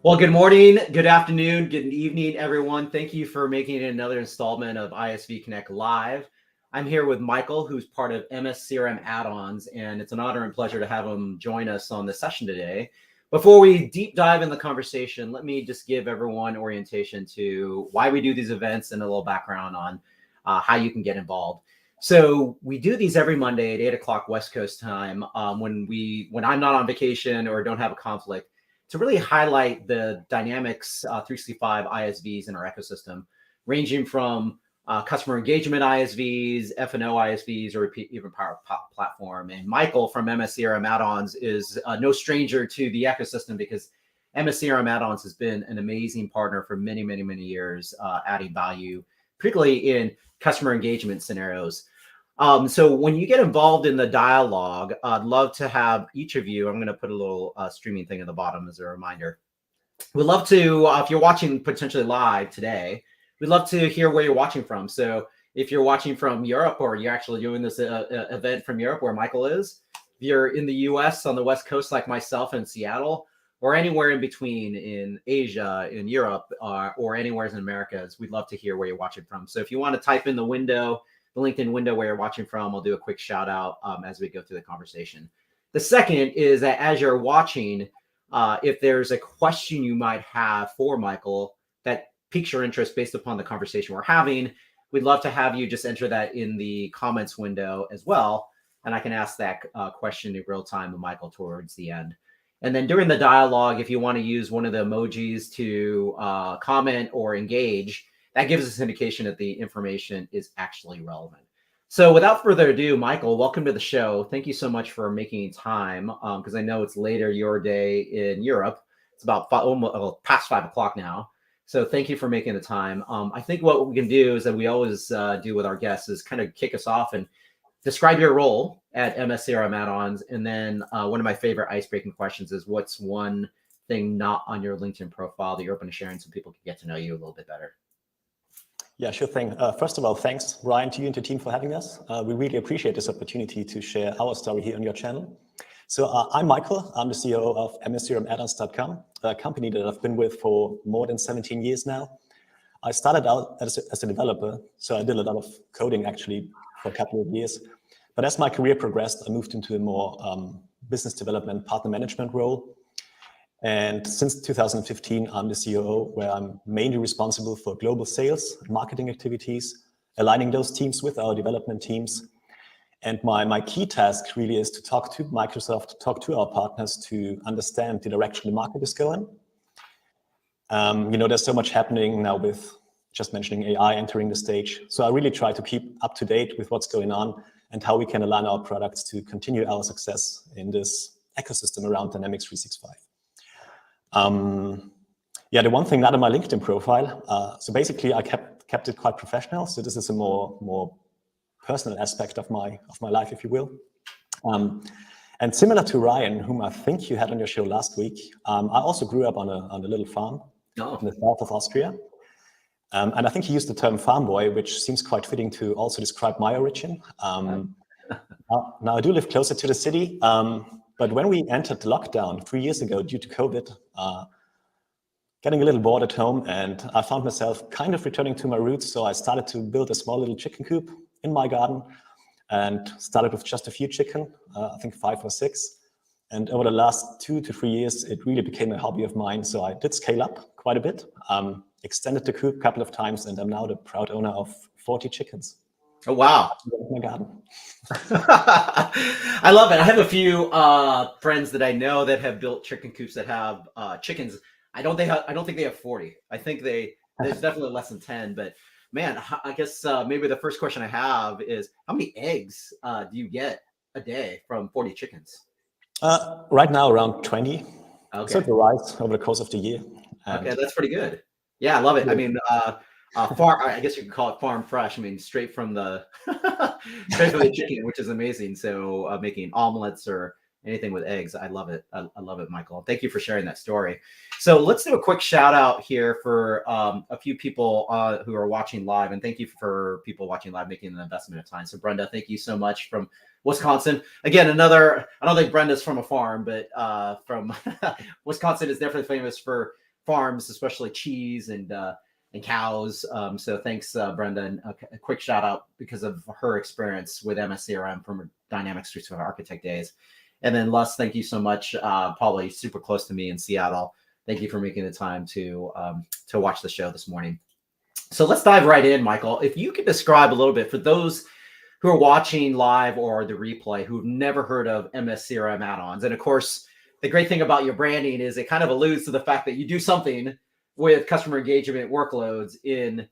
Well, good morning, good afternoon, good evening, everyone. Thank you for making it another installment of ISV Connect Live. I'm here with Michael, who's part of mscrm-addons, and it's an honor and pleasure to have him join us on this session today. Before we deep dive in the conversation, let me just give everyone orientation to why we do these events and a little background on how you can get involved. So we do these every Monday at 8 o'clock West Coast time when I'm not on vacation or don't have a conflict, to really highlight the dynamics 365 ISVs in our ecosystem, ranging from customer engagement ISVs, F&O ISVs, or even Power Platform. And Michael from mscrm-addons is no stranger to the ecosystem because mscrm-addons has been an amazing partner for many, many, many years, adding value, particularly in customer engagement scenarios. So when you get involved in the dialogue, I'd love to have each of you, I'm going to put a little streaming thing at the bottom as a reminder. We'd love to, if you're watching potentially live today, we'd love to hear where you're watching from. So if you're watching from Europe, or you're actually doing this event from Europe where Michael is, if you're in the US on the West Coast like myself in Seattle, or anywhere in between in Asia, in Europe, or anywhere in Americas, we'd love to hear where you're watching from. So if you want to type in the window, the LinkedIn window where you're watching from, I'll do a quick shout out as we go through the conversation. The second is that as you're watching, if there's a question you might have for Michael that piques your interest based upon the conversation we're having, we'd love to have you just enter that in the comments window as well. And I can ask that question in real time of Michael towards the end. And then during the dialogue, if you want to use one of the emojis to comment or engage, that gives us an indication that the information is actually relevant. So without further ado, Michael, welcome to the show. Thank you so much for making time because I know it's later your day in Europe. It's about past 5 o'clock now. So thank you for making the time. I think what we can do is that we always do with our guests is kind of kick us off and describe your role at mscrm-addons. And then one of my favorite icebreaking questions is what's one thing not on your LinkedIn profile that you're open to sharing so people can get to know you a little bit better? Yeah, sure thing. First of all, thanks, Ryan, to you and your team for having us. We really appreciate this opportunity to share our story here on your channel. So I'm Michael. I'm the CEO of mscrm-addons.com, a company that I've been with for more than 17 years now. I started out as a developer, so I did a lot of coding actually for a couple of years. But as my career progressed, I moved into a more business development, partner management role. And since 2015, I'm the COO, where I'm mainly responsible for global sales and marketing activities, aligning those teams with our development teams. And my key task really is to talk to Microsoft, talk to our partners to understand the direction the market is going. There's so much happening now with just mentioning AI entering the stage. So I really try to keep up to date with what's going on and how we can align our products to continue our success in this ecosystem around Dynamics 365. The one thing not on my LinkedIn profile, so basically I kept it quite professional. So this is a more personal aspect of my life, if you will. And similar to Ryan, whom I think you had on your show last week, I also grew up on a little farm in the south of Austria. And I think he used the term farm boy, which seems quite fitting to also describe my origin. Now I do live closer to the city. But when we entered lockdown 3 years ago due to COVID, getting a little bored at home, and I found myself kind of returning to my roots. So I started to build a small little chicken coop in my garden and started with just a few chicken, I think 5 or 6. And over the last 2 to 3 years, it really became a hobby of mine. So I did scale up quite a bit, extended the coop a couple of times, and I'm now the proud owner of 40 chickens. Oh, wow. My garden. I love it. I have a few friends that I know that have built chicken coops that have chickens. I don't think they have 40. I think there's definitely less than 10. But man, I guess maybe the first question I have is how many eggs do you get a day from 40 chickens? Right now, around 20. Okay. So it varies over the course of the year. Okay, that's pretty good. Yeah, I love it. I mean, farm. I guess you could call it farm fresh. I mean, straight from the chicken, which is amazing. So making omelets or anything with eggs, I love it. I love it, Michael. Thank you for sharing that story. So let's do a quick shout out here for a few people who are watching live, and thank you for people watching live making an investment of time. So Brenda, thank you so much from Wisconsin. Again, I don't think Brenda's from a farm, but from Wisconsin is definitely famous for farms, especially cheese and cows. So thanks, Brenda, and a quick shout out because of her experience with mscrm from her Dynamics 365 Architect days. And then Les, thank you so much. Probably super close to me in Seattle. Thank you for making the time to watch the show this morning. So let's dive right in, Michael. If you could describe a little bit for those who are watching live or the replay who've never heard of mscrm-addons. And of course, the great thing about your branding is it kind of alludes to the fact that you do something with customer engagement workloads in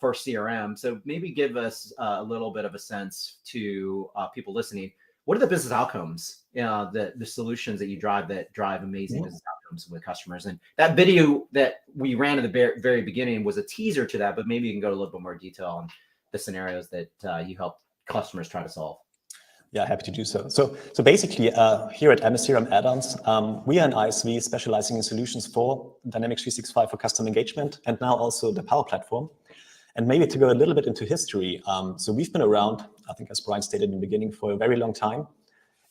for CRM. So maybe give us a little bit of a sense to people listening. What are the business outcomes, the solutions that you drive that drive amazing business outcomes with customers? And that video that we ran at the very beginning was a teaser to that, but maybe you can go a little bit more detail on the scenarios that you help customers try to solve. Yeah, happy to do so. So basically, here at mscrm-addons, we are an ISV specializing in solutions for Dynamics 365 for customer engagement, and now also the Power Platform. And maybe to go a little bit into history, so we've been around, I think as Brian stated in the beginning, for a very long time.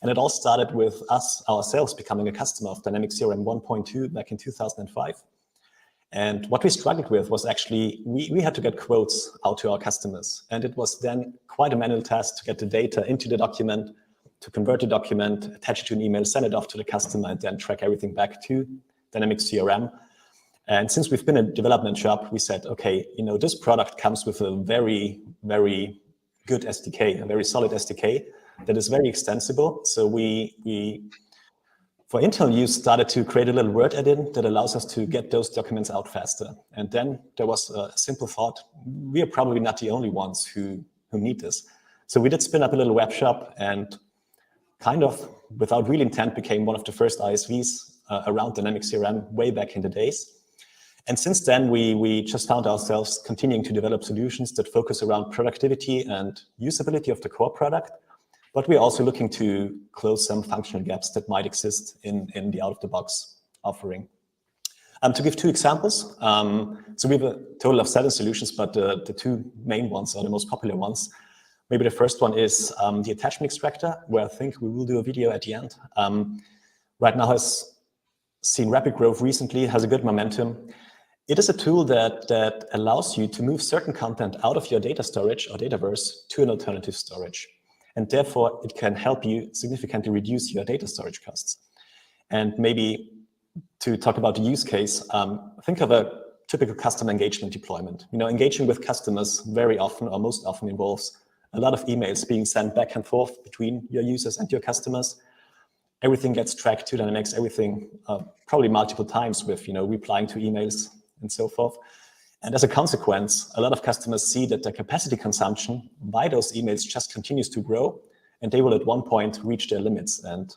And it all started with us ourselves becoming a customer of Dynamics CRM 1.2 back in 2005. And what we struggled with was actually, we had to get quotes out to our customers. And it was then quite a manual task to get the data into the document, to convert the document, attach it to an email, send it off to the customer, and then track everything back to Dynamics CRM. And since we've been a development shop, we said, okay, this product comes with a very, very good SDK, a very solid SDK that is very extensible. So we for internal use, started to create a little Word add-in that allows us to get those documents out faster. And then there was a simple thought, we are probably not the only ones who need this. So we did spin up a little web shop and kind of, without real intent, became one of the first ISVs around Dynamics CRM way back in the days. And since then, we just found ourselves continuing to develop solutions that focus around productivity and usability of the core product. But we're also looking to close some functional gaps that might exist in the out-of-the-box offering. To give two examples, so we have a total of 7 solutions, but the 2 main ones are the most popular ones. Maybe the first one is the attachment extractor, where I think we will do a video at the end. Right now has seen rapid growth recently, has a good momentum. It is a tool that allows you to move certain content out of your data storage or Dataverse to an alternative storage. And therefore, it can help you significantly reduce your data storage costs. And maybe to talk about the use case, think of a typical customer engagement deployment. Engaging with customers very often or most often involves a lot of emails being sent back and forth between your users and your customers. Everything gets tracked to Dynamics, everything probably multiple times with replying to emails and so forth. And as a consequence, a lot of customers see that the capacity consumption by those emails just continues to grow, and they will at one point reach their limits. And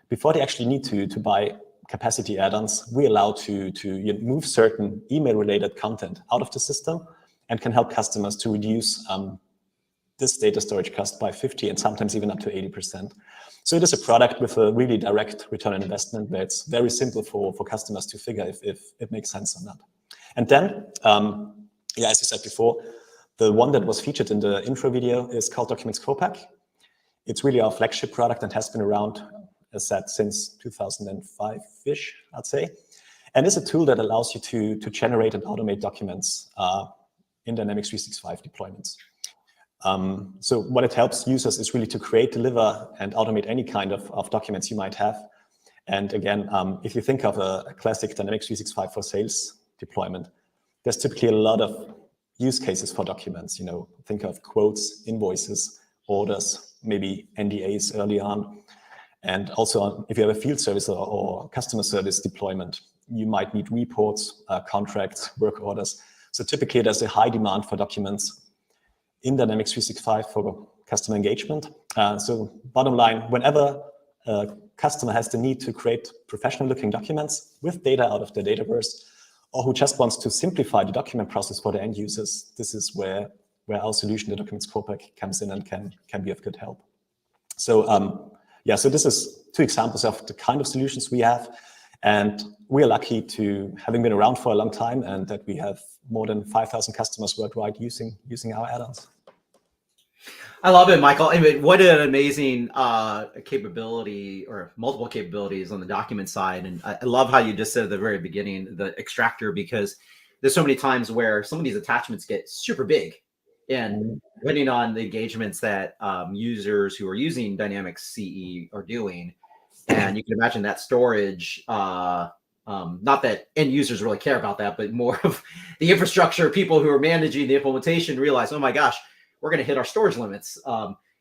before they actually need to buy capacity add-ons, we allow to move certain email-related content out of the system and can help customers to reduce this data storage cost by 50 and sometimes even up to 80%. So it is a product with a really direct return on investment where it's very simple for customers to figure if it makes sense or not. And then, as I said before, the one that was featured in the intro video is called Documents Co-Pack. It's really our flagship product and has been around, as said, since 2005-ish, I'd say. And it's a tool that allows you to generate and automate documents in Dynamics 365 deployments. So what it helps users is really to create, deliver, and automate any kind of documents you might have. And again, if you think of a classic Dynamics 365 for sales deployment, there's typically a lot of use cases for documents. Think of quotes, invoices, orders, maybe NDAs early on. And also, if you have a field service or customer service deployment, you might need reports, contracts, work orders. So typically, there's a high demand for documents in Dynamics 365 for customer engagement. So bottom line, whenever a customer has the need to create professional-looking documents with data out of their Dataverse, or who just wants to simplify the document process for the end users, this is where our solution, the Documents Co-Pack, comes in and can be of good help. So so this is 2 examples of the kind of solutions we have. And we are lucky to having been around for a long time and that we have more than 5,000 customers worldwide using our add-ons. I love it, Michael. I mean, what an amazing capability or multiple capabilities on the document side. And I love how you just said at the very beginning, the extractor, because there's so many times where some of these attachments get super big. And depending on the engagements that users who are using Dynamics CE are doing, and you can imagine that storage, not that end users really care about that, but more of the infrastructure people who are managing the implementation realize, oh my gosh, we're going to hit our storage limits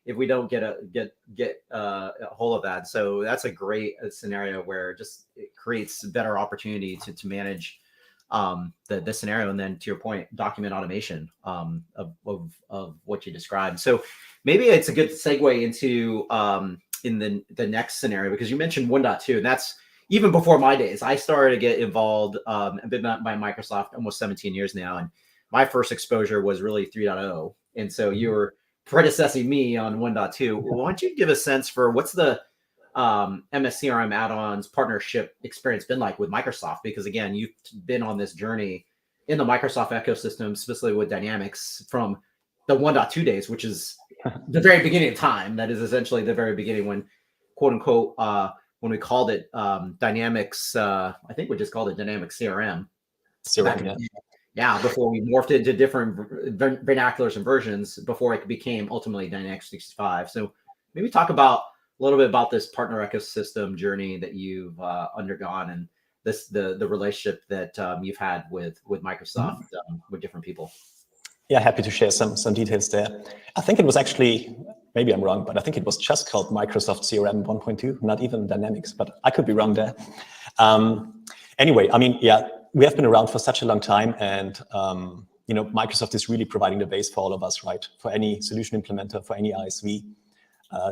if we don't get a hold of that. So that's a great scenario where just it creates better opportunity to manage the scenario. And then to your point, document automation of what you described. So maybe it's a good segue into in the next scenario, because you mentioned 1.2, and that's even before my days. I started to get involved. I've been by Microsoft almost 17 years now, and my first exposure was really 3.0. And so you were predecessing me on 1.2. Why don't you give a sense for what's the mscrm-addons partnership experience been like with Microsoft? Because again, you've been on this journey in the Microsoft ecosystem, specifically with Dynamics from the 1.2 days, which is the very beginning of time. That is essentially the very beginning when, quote unquote, when we called it Dynamics, I think we just called it Dynamics CRM. Yeah, before we morphed it into different vernaculars and versions before it became ultimately Dynamics 365. So maybe talk about a little bit about this partner ecosystem journey that you've undergone, and the relationship that you've had with Microsoft with different people. Yeah, happy to share some details there. I think it was actually, maybe I'm wrong, but I think it was just called Microsoft CRM 1.2, not even Dynamics, but I could be wrong there. Anyway, I mean, yeah, we have been around for such a long time, and you know, Microsoft is really providing the base for all of us, right? For any solution implementer, for any ISV,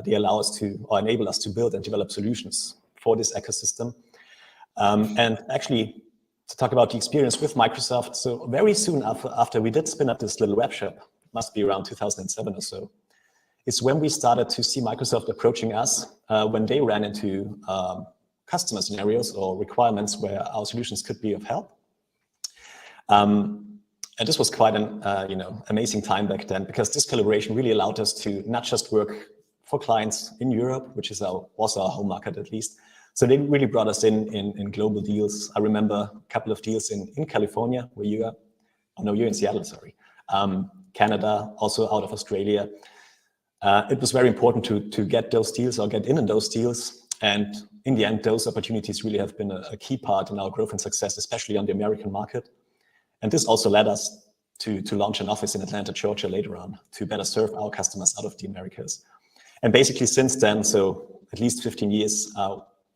they allow us to, or enable us to build and develop solutions for this ecosystem. And actually, to talk about the experience with Microsoft, so very soon after we did spin up this little web shop, must be around 2007 or so, it's when we started to see Microsoft approaching us when they ran into customer scenarios or requirements where our solutions could be of help. And this was quite an you know, amazing time back then, because this collaboration really allowed us to not just work for clients in Europe, which is was our home market at least. So they really brought us in global deals. I remember a couple of deals in California, where you are. Oh no, you're in Seattle, sorry. Canada, also out of Australia. It was very important to get those deals or get in those deals. And in the end, those opportunities really have been a key part in our growth and success, especially on the American market. And this also led us to launch an office in Atlanta, Georgia later on, to better serve our customers out of the Americas. And basically since then, so at least 15 years,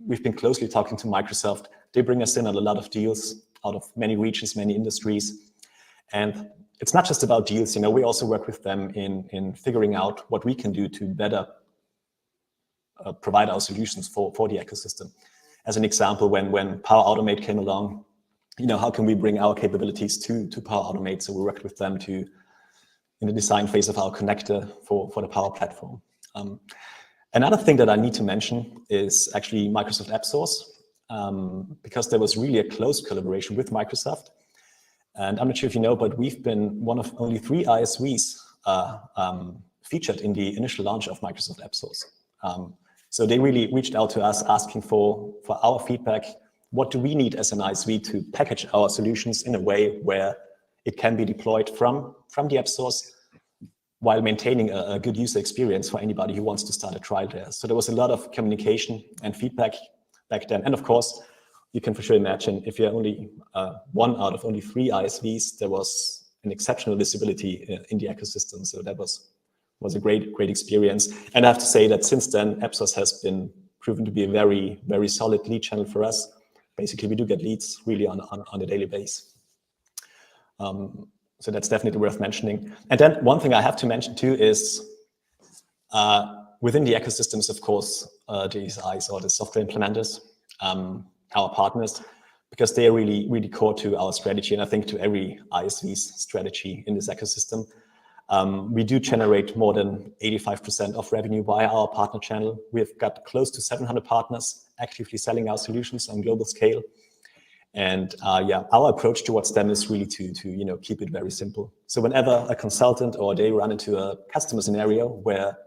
we've been closely talking to Microsoft. They bring us in on a lot of deals out of many regions, many industries. And it's not just about deals, you know, we also work with them in figuring out what we can do to better provide our solutions for the ecosystem. As an example, when Power Automate came along, you know, how can we bring our capabilities to Power Automate? So we worked with them in the design phase of our connector for the Power Platform. Another thing that I need to mention is actually Microsoft AppSource, because there was really a close collaboration with Microsoft. And I'm not sure if you know, but we've been one of only 3 ISVs featured in the initial launch of Microsoft AppSource. So they really reached out to us asking for our feedback. What do we need as an ISV to package our solutions in a way where it can be deployed from the AppSource while maintaining a good user experience for anybody who wants to start a trial there. So there was a lot of communication and feedback back then. And of course, you can for sure imagine if you're only one out of only 3 ISVs, there was an exceptional visibility in the ecosystem. So that was a great experience. And I have to say that since then, AppSource has been proven to be a very, very solid lead channel for us. Basically, we do get leads really on a daily basis. So that's definitely worth mentioning. And then one thing I have to mention too is within the ecosystems, of course, the SIs or the software implementers, our partners, because they are really, really core to our strategy, and I think to every ISV's strategy in this ecosystem. We do generate more than 85% of revenue via our partner channel. We've got close to 700 partners actively selling our solutions on global scale. And our approach towards them is really to keep it very simple. So whenever a consultant or they run into a customer scenario where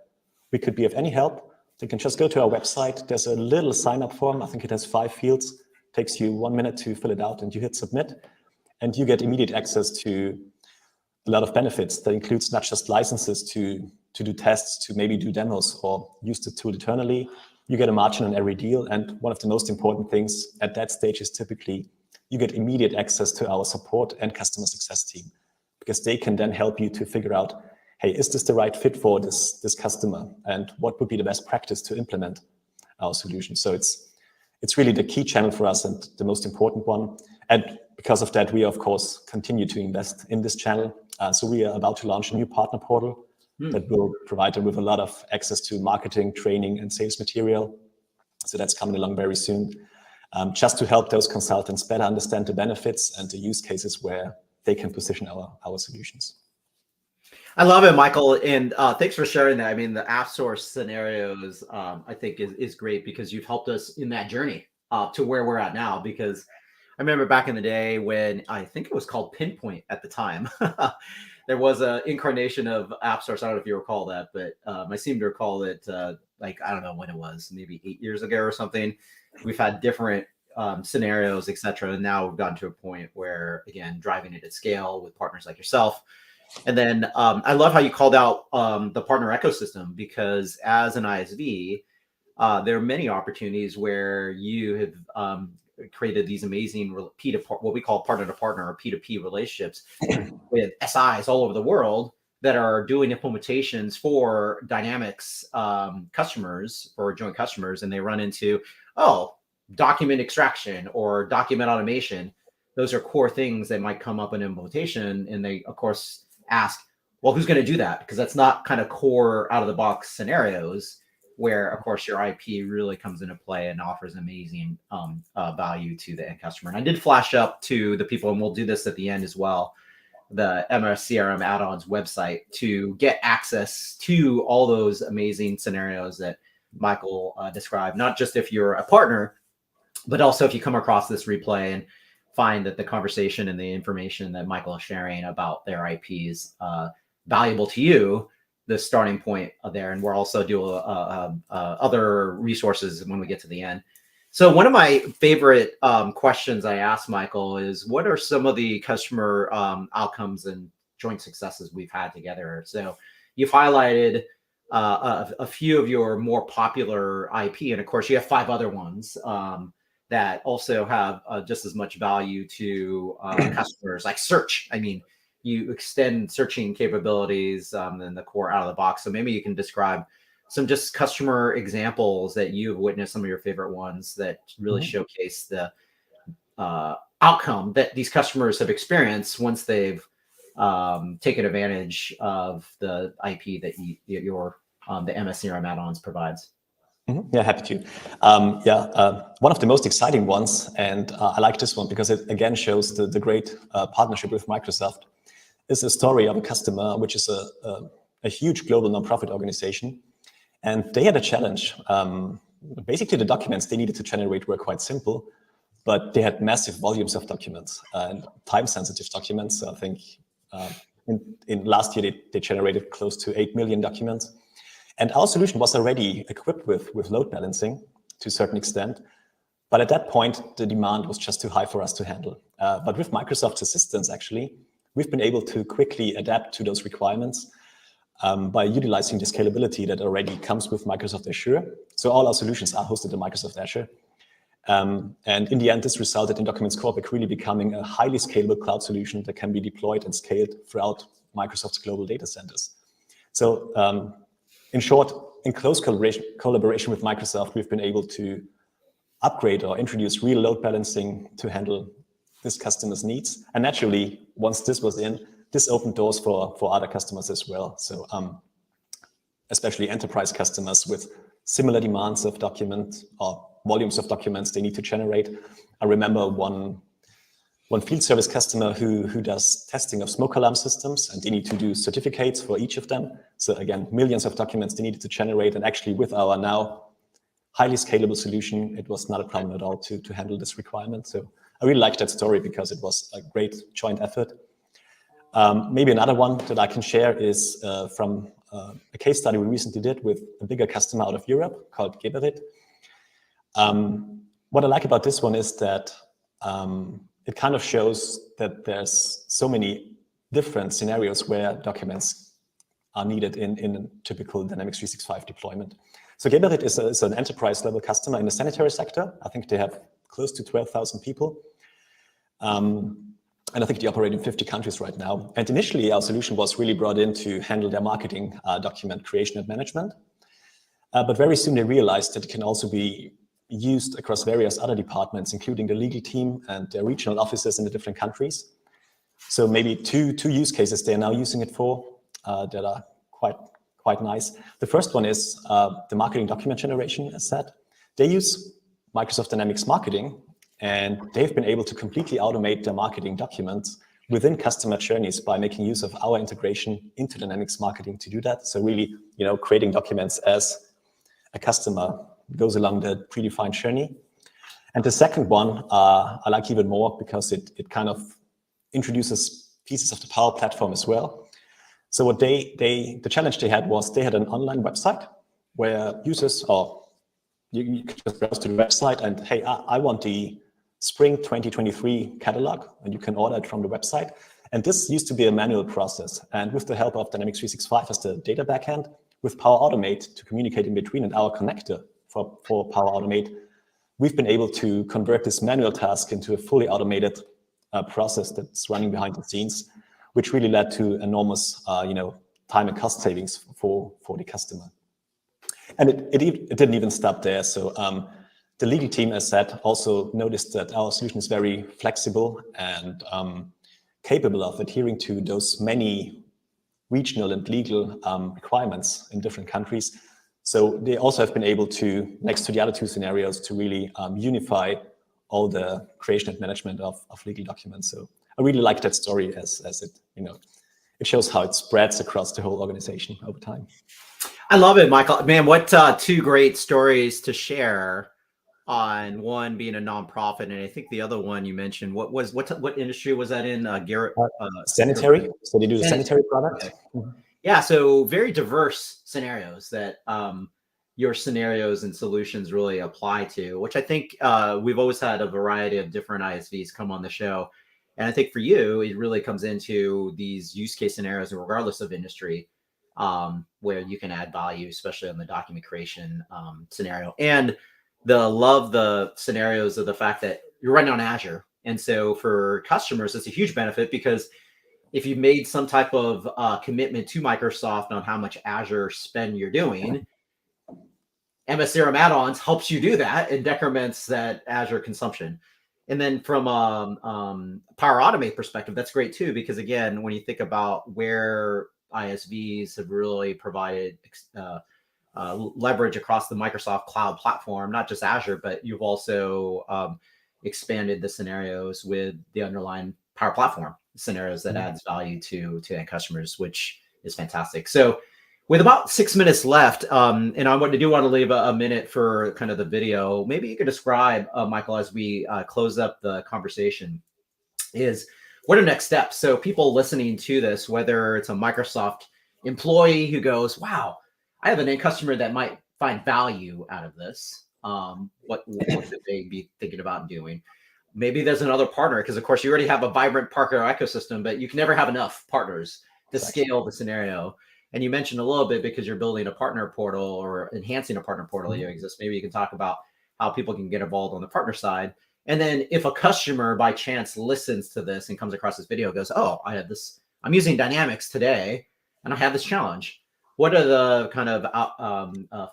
we could be of any help, they can just go to our website. There's a little sign-up form. I think it has 5 fields. Takes you 1 minute to fill it out, and you hit submit, and you get immediate access to a lot of benefits. That includes not just licenses to do tests, to maybe do demos or use the tool internally. You get a margin on every deal, and one of the most important things at that stage is typically you get immediate access to our support and customer success team, because they can then help you to figure out, hey, is this the right fit for this customer, and what would be the best practice to implement our solution? So it's really the key channel for us and the most important one. And because of that, we of course continue to invest in this channel. So we are about to launch a new partner portal that will provide them with a lot of access to marketing, training, and sales material. So that's coming along very soon, just to help those consultants better understand the benefits and the use cases where they can position our solutions. I love it, Michael, and thanks for sharing that. I mean, the app source scenarios, I think is great, because you've helped us in that journey to where we're at now. Because I remember back in the day when I think it was called Pinpoint at the time, there was an incarnation of app source. I don't know if you recall that, but I seem to recall it like, I don't know when it was, maybe 8 years ago or something. We've had different scenarios, etc. And now we've gotten to a point where, again, driving it at scale with partners like yourself. And then I love how you called out the partner ecosystem, because as an ISV, there are many opportunities where you have created these amazing what we call partner to partner or P2P relationships with SIs all over the world that are doing implementations for Dynamics customers or joint customers, and they run into, document extraction or document automation. Those are core things that might come up in implementation, and they, of course, ask, well, who's going to do that? Because that's not kind of core out of the box scenarios where, of course, your IP really comes into play and offers amazing value to the end customer. And I did flash up to the people, and we'll do this at the end as well, the mscrm-addons website to get access to all those amazing scenarios that Michael described, not just if you're a partner, but also if you come across this replay and find that the conversation and the information that Michael is sharing about their IP is valuable to you, the starting point there. And we'll also do other resources when we get to the end. So one of my favorite questions I asked Michael is, what are some of the customer outcomes and joint successes we've had together? So you've highlighted a few of your more popular IP, and of course you have 5 other ones that also have just as much value to customers, like search. I mean, you extend searching capabilities than the core out of the box. So maybe you can describe some just customer examples that you've witnessed, some of your favorite ones that really showcase the outcome that these customers have experienced once they've taken advantage of the IP that the mscrm-addons provides. Yeah, happy to. One of the most exciting ones, and I like this one because it again shows the great partnership with Microsoft, is a story of a customer, which is a huge global nonprofit organization. And they had a challenge. Basically, the documents they needed to generate were quite simple, but they had massive volumes of documents and time-sensitive documents. So I think in last year, they generated close to 8 million documents. And our solution was already equipped with load balancing to a certain extent. But at that point, the demand was just too high for us to handle. But with Microsoft's assistance, actually, we've been able to quickly adapt to those requirements by utilizing the scalability that already comes with Microsoft Azure. So all our solutions are hosted in Microsoft Azure. And in the end, this resulted in Documents Corporate really becoming a highly scalable cloud solution that can be deployed and scaled throughout Microsoft's global data centers. So in short, in close collaboration with Microsoft, we've been able to upgrade or introduce real load balancing to handle this customer's needs. And naturally, once this was in, this opened doors for other customers as well. So especially enterprise customers with similar demands of document or volumes of documents they need to generate. I remember one field service customer who does testing of smoke alarm systems, and they need to do certificates for each of them. So again, millions of documents they needed to generate. And actually with our now highly scalable solution, it was not a problem at all to handle this requirement. So I really like that story because it was a great joint effort. Maybe another one that I can share is from a case study we recently did with a bigger customer out of Europe called Geberit. What I like about this one is that it kind of shows that there's so many different scenarios where documents are needed in a typical Dynamics 365 deployment. So Geberit is an enterprise level customer in the sanitary sector. I think they have close to 12,000 people. And I think they operate in 50 countries right now. And initially, our solution was really brought in to handle their marketing document creation and management. But very soon they realized that it can also be used across various other departments, including the legal team and their regional offices in the different countries. So maybe two use cases they are now using it for that are quite nice. The first one is the marketing document generation, as said. They use Microsoft Dynamics Marketing, and they've been able to completely automate their marketing documents within customer journeys by making use of our integration into Dynamics Marketing to do that. So really, creating documents as a customer goes along the predefined journey. And the second one, I like even more because it kind of introduces pieces of the Power Platform as well. So what the challenge they had was they had an online website where users, or you could just browse to the website and, hey, I want the Spring 2023 catalog, and you can order it from the website. And this used to be a manual process. And with the help of Dynamics 365 as the data backend, with Power Automate to communicate in between and our connector for Power Automate, we've been able to convert this manual task into a fully automated process that's running behind the scenes, which really led to enormous time and cost savings for the customer. And it didn't even stop there. So the legal team, as said, also noticed that our solution is very flexible and capable of adhering to those many regional and legal requirements in different countries. So they also have been able to, next to the other two scenarios, to really unify all the creation and management of legal documents. So I really like that story as it, it shows how it spreads across the whole organization over time. I love it, Michael. Man, what two great stories to share on one being a nonprofit, and I think the other one you mentioned, what industry was that in? Garrett? Sanitary. So they do the sanitary product. Okay. Mm-hmm. Yeah, so very diverse scenarios that your scenarios and solutions really apply to, which I think we've always had a variety of different ISVs come on the show. And I think for you, it really comes into these use case scenarios, regardless of industry, where you can add value, especially on the document creation scenario. And the scenarios of the fact that you're running on Azure. And so for customers, it's a huge benefit because if you've made some type of commitment to Microsoft on how much Azure spend you're doing, mscrm-addons helps you do that and decrements that Azure consumption. And then from a Power Automate perspective, that's great too, because again, when you think about where ISVs have really provided leverage across the Microsoft cloud platform, not just Azure, but you've also expanded the scenarios with the underlying Power Platform scenarios that adds value to end customers, which is fantastic. So with about 6 minutes left, and I want to leave a minute for kind of the video. Maybe you could describe, Michael, as we close up the conversation, is what are next steps? So people listening to this, whether it's a Microsoft employee who goes, wow, I have an end customer that might find value out of this. What should they be thinking about doing? Maybe there's another partner, because of course you already have a vibrant partner ecosystem, but you can never have enough partners to scale the scenario. And you mentioned a little bit because you're building a partner portal or enhancing a partner portal that exists. Maybe you can talk about how people can get involved on the partner side. And then if a customer by chance listens to this and comes across this video, goes, oh, I have this, I'm using Dynamics today and I have this challenge. What are the kind of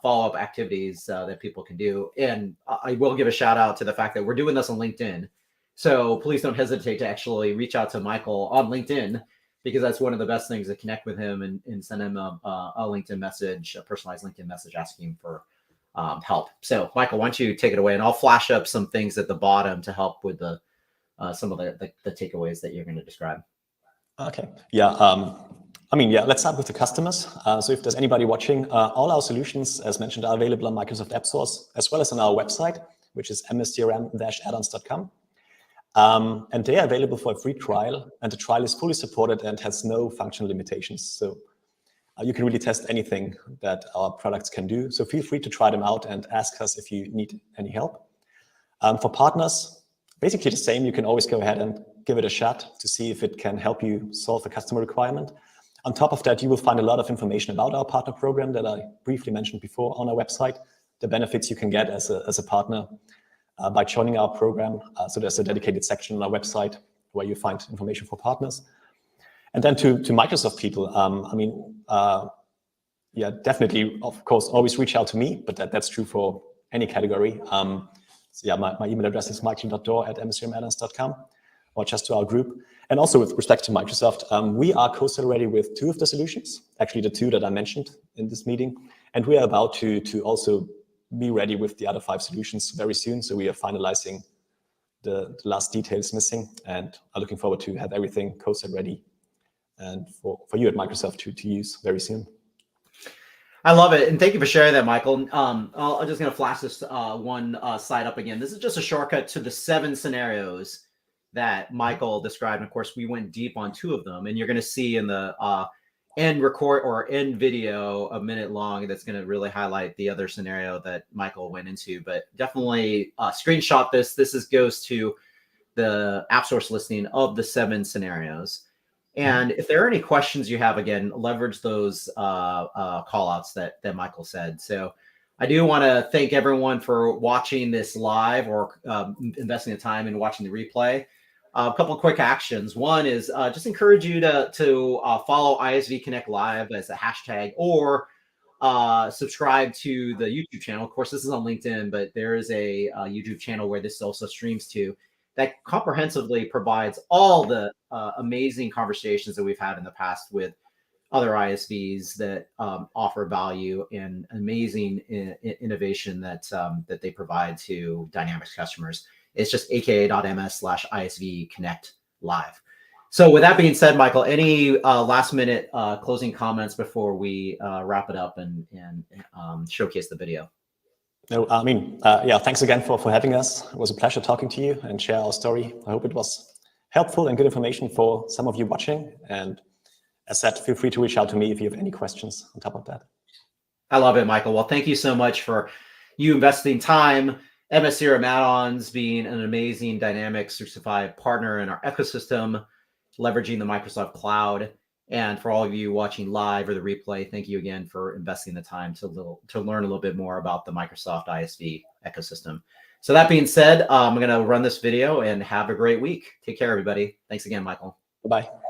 follow-up activities that people can do? And I will give a shout out to the fact that we're doing this on LinkedIn. So please don't hesitate to actually reach out to Michael on LinkedIn, because that's one of the best things, to connect with him and send him a LinkedIn message, a personalized LinkedIn message asking him for help. So Michael, why don't you take it away, and I'll flash up some things at the bottom to help with the some of the takeaways that you're going to describe. Okay. Yeah. Let's start with the customers. So if there's anybody watching, all our solutions, as mentioned, are available on Microsoft App Source, as well as on our website, which is mscrm-addons.com. And they are available for a free trial, and the trial is fully supported and has no functional limitations. So you can really test anything that our products can do. So feel free to try them out and ask us if you need any help. For partners, basically the same. You can always go ahead and give it a shot to see if it can help you solve a customer requirement. On top of that, you will find a lot of information about our partner program that I briefly mentioned before on our website, the benefits you can get as a partner by joining our program. So there's a dedicated section on our website where you find information for partners. And then to Microsoft people, yeah, definitely, of course, always reach out to me, but that's true for any category. So yeah, my email address is michael.dohr@mscrm-addons.com, or just to our group. And also with respect to Microsoft, we are co-sell ready with 2 of the solutions, actually the 2 that I mentioned in this meeting. And we are about to also be ready with the other 5 solutions very soon. So we are finalizing the last details missing, and are looking forward to have everything co-sell ready and for you at Microsoft to use very soon. I love it, and thank you for sharing that, Michael. I'm just going to flash this one slide up again. This is just a shortcut to the 7 scenarios that Michael described. And of course, we went deep on 2 of them, and you're going to see in the end record or end video a minute long that's going to really highlight the other scenario that Michael went into. But definitely screenshot this. This goes to the app source listing of the 7 scenarios. And if there are any questions you have, again, leverage those call outs that Michael said. So I do want to thank everyone for watching this live or investing the time in watching the replay. A couple of quick actions. One is just encourage you to follow ISV Connect Live as a hashtag, or subscribe to the YouTube channel. Of course, this is on LinkedIn, but there is a YouTube channel where this also streams to, that comprehensively provides all the amazing conversations that we've had in the past with other ISVs that offer value and amazing innovation that they provide to Dynamics customers. It's just aka.ms/ISV Connect Live. So with that being said, Michael, any last minute closing comments before we wrap it up and showcase the video? No, yeah, thanks again for having us. It was a pleasure talking to you and share our story. I hope it was helpful and good information for some of you watching. And as said, feel free to reach out to me if you have any questions on top of that. I love it, Michael. Well, thank you so much for you investing time, mscrm-addons being an amazing Dynamics 365 partner in our ecosystem, leveraging the Microsoft Cloud. And for all of you watching live or the replay, thank you again for investing the time to learn a little bit more about the Microsoft ISV ecosystem. So that being said, I'm going to run this video and have a great week. Take care, everybody. Thanks again, Michael. Bye-bye.